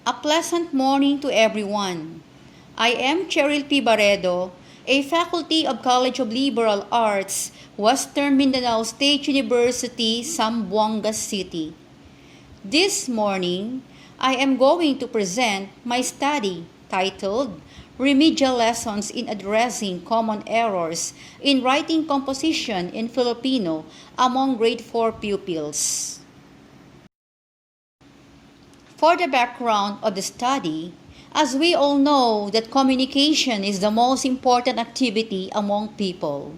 A pleasant morning to everyone. I am Cheryl Barredo, a faculty of College of Liberal Arts, Western Mindanao State University, Zamboanga City. This morning, I am going to present my study titled Remedial Lessons in Addressing Common Errors in Writing Composition in Filipino among Grade 4 pupils. For the background of the study, as we all know that communication is the most important activity among people.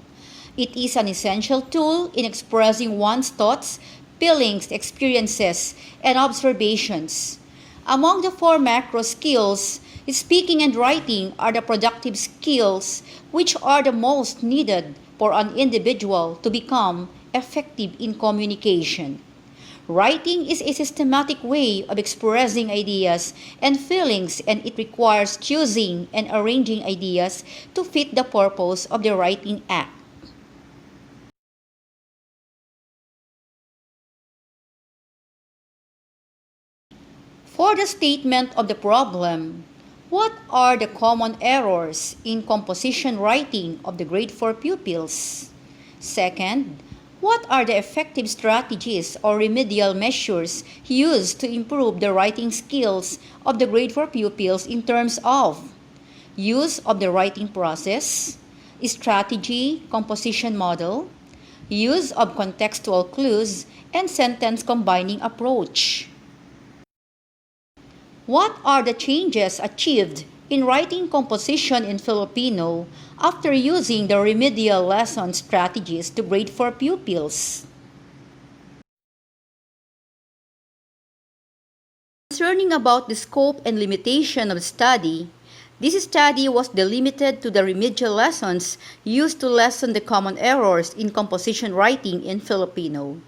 It is an essential tool in expressing one's thoughts, feelings, experiences, and observations. Among the four macro skills, speaking and writing are the productive skills which are the most needed for an individual to become effective in communication. Writing is a systematic way of expressing ideas and feelings, and it requires choosing and arranging ideas to fit the purpose of the writing act. For the statement of the problem, what are the common errors in composition writing of the grade 4 pupils? Second, what are the effective strategies or remedial measures used to improve the writing skills of the grade 4 pupils in terms of use of the writing process, strategy, composition model, use of contextual clues, and sentence combining approach? What are the changes achieved in writing composition in Filipino after using the remedial lesson strategies to grade 4 pupils? Concerning about the scope and limitation of study, this study was delimited to the remedial lessons used to lessen the common errors in composition writing in Filipino.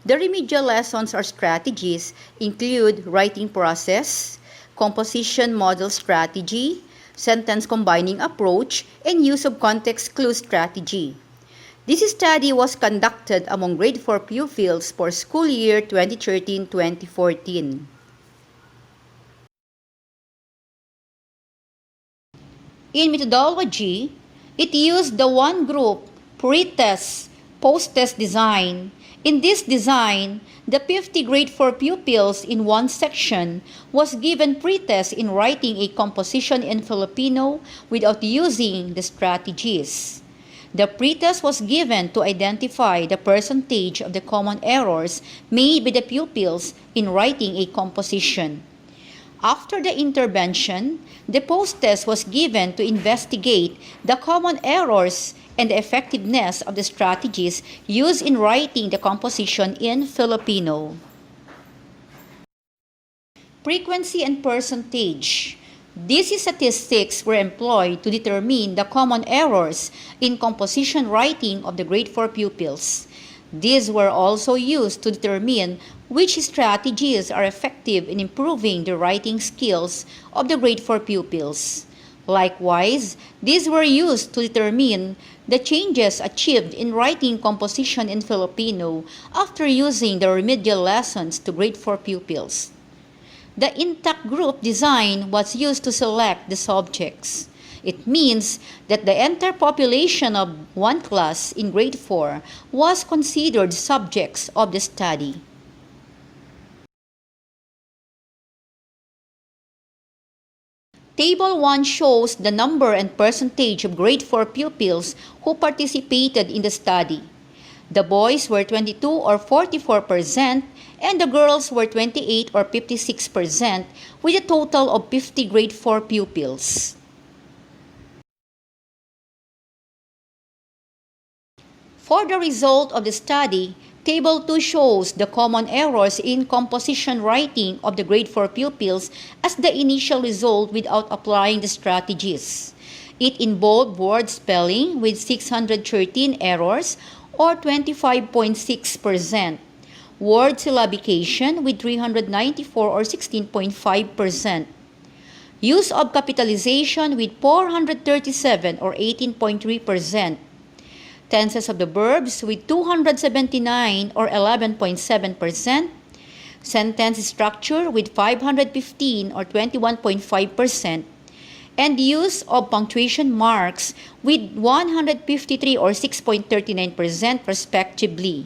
The remedial lessons or strategies include writing process, composition model strategy, sentence combining approach, and use of context clue strategy. This study was conducted among grade 4 pupils for school year 2013-2014. In methodology, it used the one group pre-test, post-test design. In this design, the 50 grade 4 pupils in one section was given pre-test in writing a composition in Filipino without using the strategies. The pre-test was given to identify the percentage of the common errors made by the pupils in writing a composition. After the intervention, the post-test was given to investigate the common errors and the effectiveness of the strategies used in writing the composition in Filipino. Frequency and percentage. These statistics were employed to determine the common errors in composition writing of the grade 4 pupils. These were also used to determine which strategies are effective in improving the writing skills of the grade 4 pupils. Likewise, these were used to determine the changes achieved in writing composition in Filipino after using the remedial lessons to grade 4 pupils. The intact group design was used to select the subjects. It means that the entire population of one class in grade 4 was considered subjects of the study. Table 1 shows the number and percentage of grade 4 pupils who participated in the study. The boys were 22 or 44% and the girls were 28 or 56% with a total of 50 grade 4 pupils. For the result of the study, Table 2 shows the common errors in composition writing of the grade 4 pupils as the initial result without applying the strategies. It involved word spelling with 613 errors or 25.6%, word syllabication with 394 or 16.5%, use of capitalization with 437 or 18.3%, tenses of the verbs with 279 or 11.7%, sentence structure with 515 or 21.5%, and use of punctuation marks with 153 or 6.39% respectively.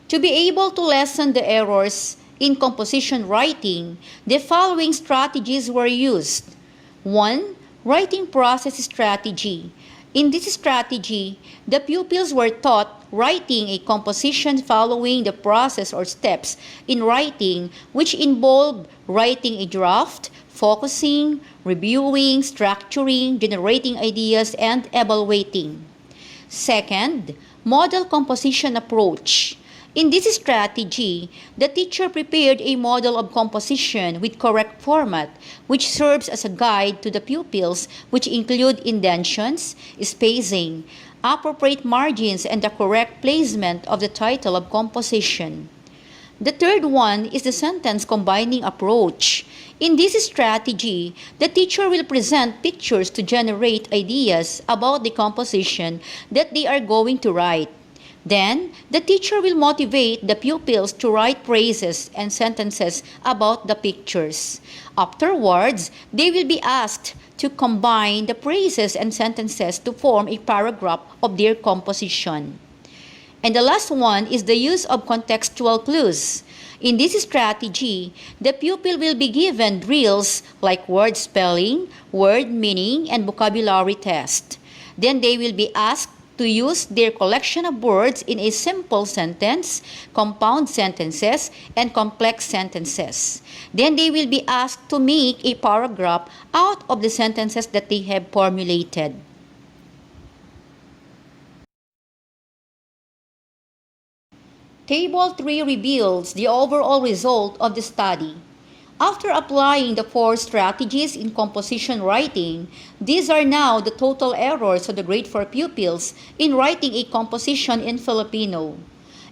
To be able to lessen the errors in composition writing, the following strategies were used. 1. Writing process strategy. In this strategy, the pupils were taught writing a composition following the process or steps in writing, which involve writing a draft, focusing, reviewing, structuring, generating ideas, and evaluating. Second, model composition approach. In this strategy, the teacher prepared a model of composition with correct format, which serves as a guide to the pupils, which include indentions, spacing, appropriate margins, and the correct placement of the title of composition. The third one is the sentence combining approach. In this strategy, the teacher will present pictures to generate ideas about the composition that they are going to write. Then, the teacher will motivate the pupils to write phrases and sentences about the pictures. Afterwards, they will be asked to combine the phrases and sentences to form a paragraph of their composition. And the last one is the use of contextual clues. In this strategy, the pupil will be given drills like word spelling, word meaning, and vocabulary test. Then they will be asked to use their collection of words in a simple sentence, compound sentences, and complex sentences. Then they will be asked to make a paragraph out of the sentences that they have formulated. Table 3 reveals the overall result of the study. After applying the 4 strategies in composition writing, these are now the total errors of the grade 4 pupils in writing a composition in Filipino.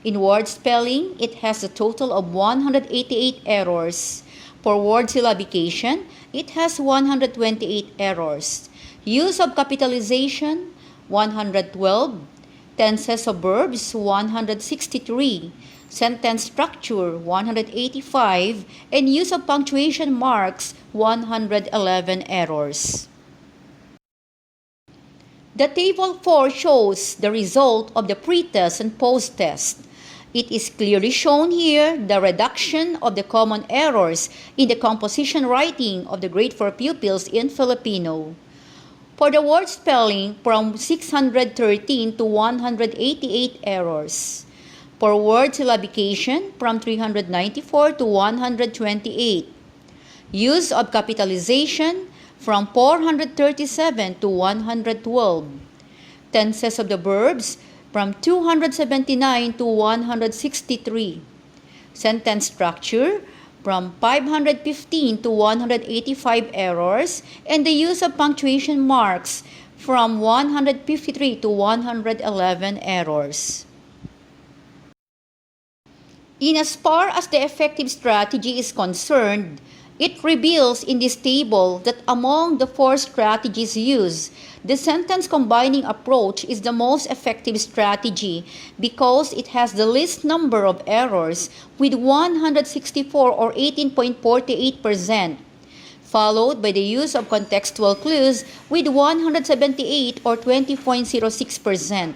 In word spelling, it has a total of 188 errors. For word syllabication, it has 128 errors. Use of capitalization, 112. Tenses of verbs, 163. Sentence structure, 185, and use of punctuation marks, 111 errors. The Table 4 shows the result of the pre-test and post-test. It is clearly shown here the reduction of the common errors in the composition writing of the grade 4 pupils in Filipino. For the word spelling, from 613 to 188 errors. For word syllabication, from 394 to 128. Use of capitalization, from 437 to 112. Tenses of the verbs, from 279 to 163. Sentence structure, from 515 to 185 errors, and the use of punctuation marks, from 153 to 111 errors. In as far as the effective strategy is concerned, it reveals in this table that among the 4 strategies used, the sentence combining approach is the most effective strategy because it has the least number of errors with 164 or 18.48%, followed by the use of contextual clues with 178 or 20.06%.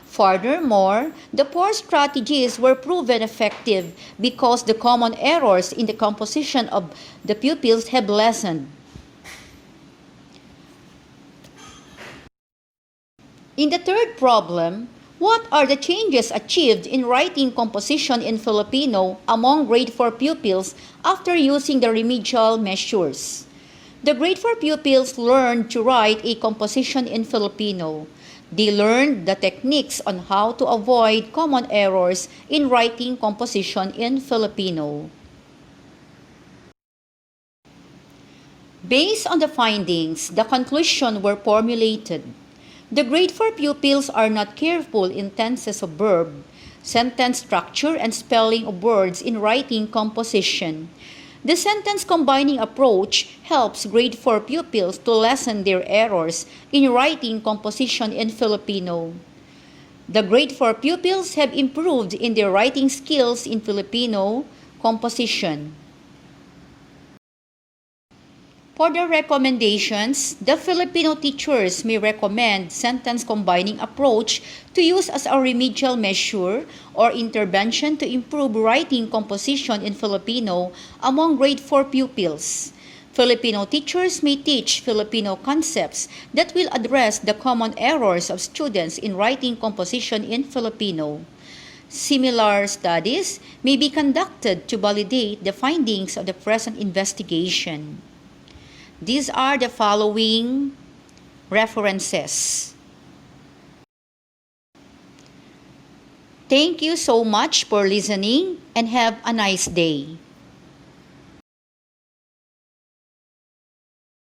Furthermore, the 4 strategies were proven effective because the common errors in the composition of the pupils have lessened. In the third problem, what are the changes achieved in writing composition in Filipino among grade 4 pupils after using the remedial measures? The grade 4 pupils learned to write a composition in Filipino. They learned the techniques on how to avoid common errors in writing composition in Filipino. Based on the findings, the conclusions were formulated. The grade 4 pupils are not careful in tenses of verb, sentence structure, and spelling of words in writing composition. The sentence combining approach helps grade 4 pupils to lessen their errors in writing composition in Filipino. The grade 4 pupils have improved in their writing skills in Filipino composition. For the recommendations, the Filipino teachers may recommend sentence combining approach to use as a remedial measure or intervention to improve writing composition in Filipino among grade 4 pupils. Filipino teachers may teach Filipino concepts that will address the common errors of students in writing composition in Filipino. Similar studies may be conducted to validate the findings of the present investigation. These are the following references. Thank you so much for listening and have a nice day.